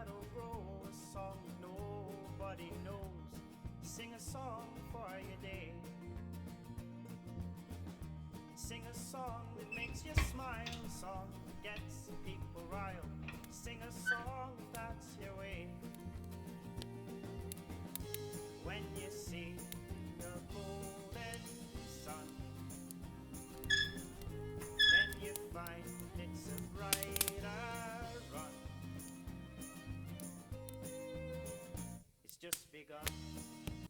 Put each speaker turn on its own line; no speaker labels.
that'll grow, a song nobody knows. Sing a song for your day. Sing a song that makes you smile, a song that gets people riled. Sing a song if that's your way. When you see your golden sun, then you find it's a brighter run. It's just begun.